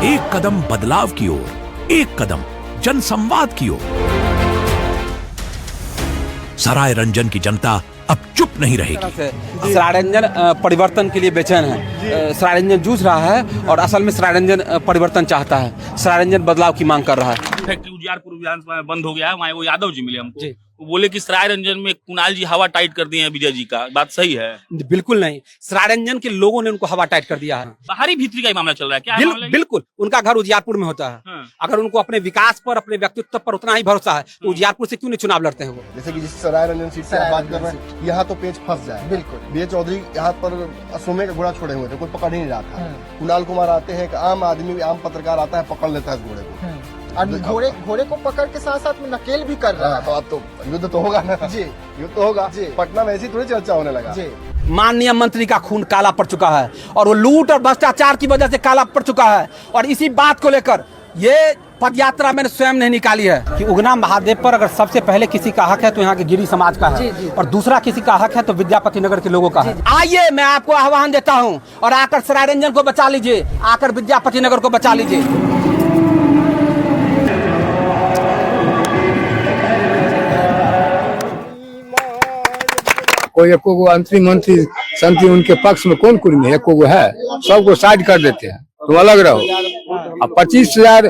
एक कदम बदलाव की ओर, एक कदम जनसंवाद की ओर। सराय रंजन की जनता अब चुप नहीं रहेगी। सराय रंजन परिवर्तन के लिए बेचैन है। सराय रंजन जूझ रहा है और असल में सराय रंजन परिवर्तन चाहता है। सराय रंजन बदलाव की मांग कर रहा है। फैक्ट्री उजियारपुर विधानसभा में बंद हो गया है, वहाँ वो यादव जी मिले हमको, वो बोले कि सराय रंजन में कुणाल जी हवा टाइट कर दिए हैं विजय जी का, बात सही है? बिल्कुल नहीं, सराय रंजन के लोगों ने उनको हवा टाइट कर दिया है। बाहरी भीतरी का ही मामला चल रहा है क्या? बिल्कुल, उनका घर उजियारपुर में होता है। अगर उनको अपने विकास पर, अपने व्यक्तित्व पर उतना ही भरोसा है तो उजियारपुर से क्यों नहीं चुनाव लड़ते हैं वो? जैसे कि जिस सराय रंजन सीट से बात कर रहे हैं, यहाँ तो पेच फंस जाए। बिल्कुल, बीए चौधरी यहाँ पर असोमे का घोड़ा छोड़े हुए थे, कोई पकड़ ही नहीं रहा था। कुणाल कुमार आते हैं, एक आम आदमी, आम पत्रकार आता है, पकड़ लेता है घोड़े को। घोड़े को पकड़ के साथ साथ में नकेल भी कर रहा है। तो अब तो युद्ध तो होगा ना जी, युद्ध तो होगा जी। पटना में ऐसी थोड़ी चर्चा होने लगा जी। माननीय मंत्री का खून काला पड़ चुका है और वो लूट और भ्रष्टाचार की वजह से काला पड़ चुका है। और इसी बात को लेकर ये पदयात्रा मैंने स्वयं नहीं निकाली है कि उगना महादेव पर अगर सबसे पहले किसी का हक है तो यहाँ के गिरी समाज का है, और दूसरा किसी का हक है तो विद्यापति नगर के लोगों का है। आइए, मैं आपको आह्वान देता हूँ और आकर सराय रंजन को बचा लीजिए, आकर विद्यापति नगर को बचा लीजिए। कोई एको को अंतरिम मंत्री संतरी उनके पक्ष में कौन कुर्मी एको को है, सबको साइड कर देते हैं, तुम अलग रहो। अब 25,000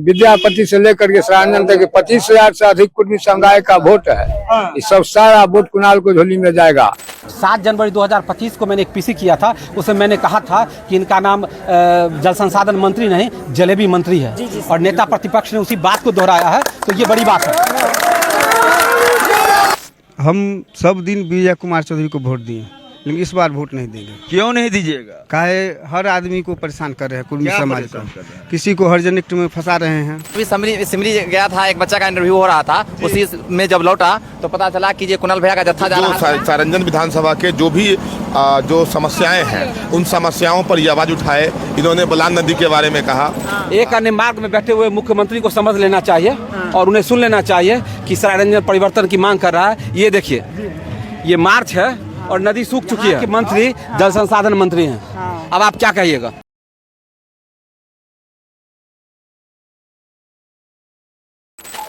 विद्यापति से लेकर के सराय तक 25,000 से अधिक कुर्मी समुदाय का वोट है। ये सब सारा वोट कुणाल को झोली में जाएगा। 7 जनवरी 2025 को मैंने एक पीसी किया था, उसमें मैंने कहा था कि इनका नाम जल संसाधन मंत्री नहीं जलेबी मंत्री है, और नेता प्रतिपक्ष ने उसी बात को दोहराया है, तो ये बड़ी बात है। हम सब दिन विजय कुमार चौधरी को वोट दिए, लेकिन इस बार वोट नहीं देंगे। क्यों नहीं दीजिएगा? काहे हर आदमी को परेशान कर रहे हैं, कुर्मी समाज को, किसी को हर जनिक में फंसा रहे हैं। अभी सिमरी गया था, एक बच्चा का इंटरव्यू हो रहा था, उसी में जब लौटा तो पता चला कि ये कुणाल भैया का जत्था जा रहा है। सारंजन विधानसभा के जो भी जो समस्याएं हैं, उन समस्याओं पर ये आवाज उठाए। इन्होंने बलान नदी के बारे में कहा। एक अन्य मार्ग में बैठे हुए मुख्यमंत्री को समझ लेना चाहिए और उन्हें सुन लेना चाहिए कि सराय रंजन परिवर्तन की मांग कर रहा है। ये देखिए, ये मार्च है और नदी सूख चुकी है। मंत्री जल संसाधन मंत्री हैं। अब आप क्या कहिएगा?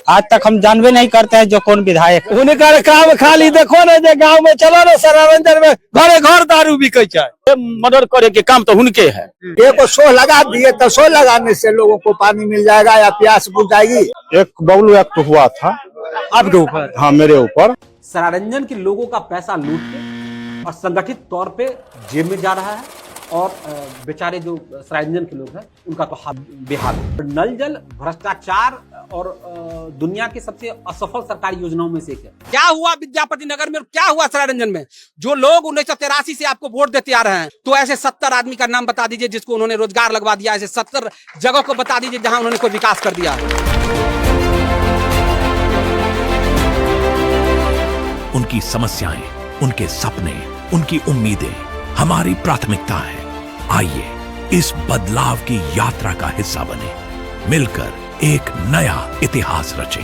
आज तक हम जानवे नहीं करते हैं जो कौन विधायक। उन्हें काम खाली देखो ना, जो गाँव में चलो ना, सराय रंजन में घरे घर दारू बिके है। मदद करे के काम तो उनके है। एक शो लगा दिए तो शो लगाने से लोगों को पानी मिल जाएगा या प्यास बुझ जाएगी। एक बबलू एक्ट हुआ था आपके ऊपर? हाँ, मेरे ऊपर। सराय रंजन के लोगों का पैसा लूट के और संगठित तौर पे जेब में जा रहा है, और बेचारे जो सराय रंजन के लोग हैं उनका तो हाल बेहाल। नल जल भ्रष्टाचार और दुनिया की सबसे असफल सरकारी योजनाओं में से एक है। क्या हुआ विद्यापति नगर में, क्या हुआ सराय रंजन में? जो लोग 1983 से आपको वोट देते आ रहे हैं, तो ऐसे 70 आदमी का नाम बता दीजिए जिसको उन्होंने रोजगार लगवा दिया। ऐसे 70 जगह को बता दीजिए जहां उन्होंने कोई विकास कर दिया। उनकी समस्याएं, उनके सपने, उनकी उम्मीदें हमारी प्राथमिकता है। आइए इस बदलाव की यात्रा का हिस्सा बने, मिलकर एक नया इतिहास रचें।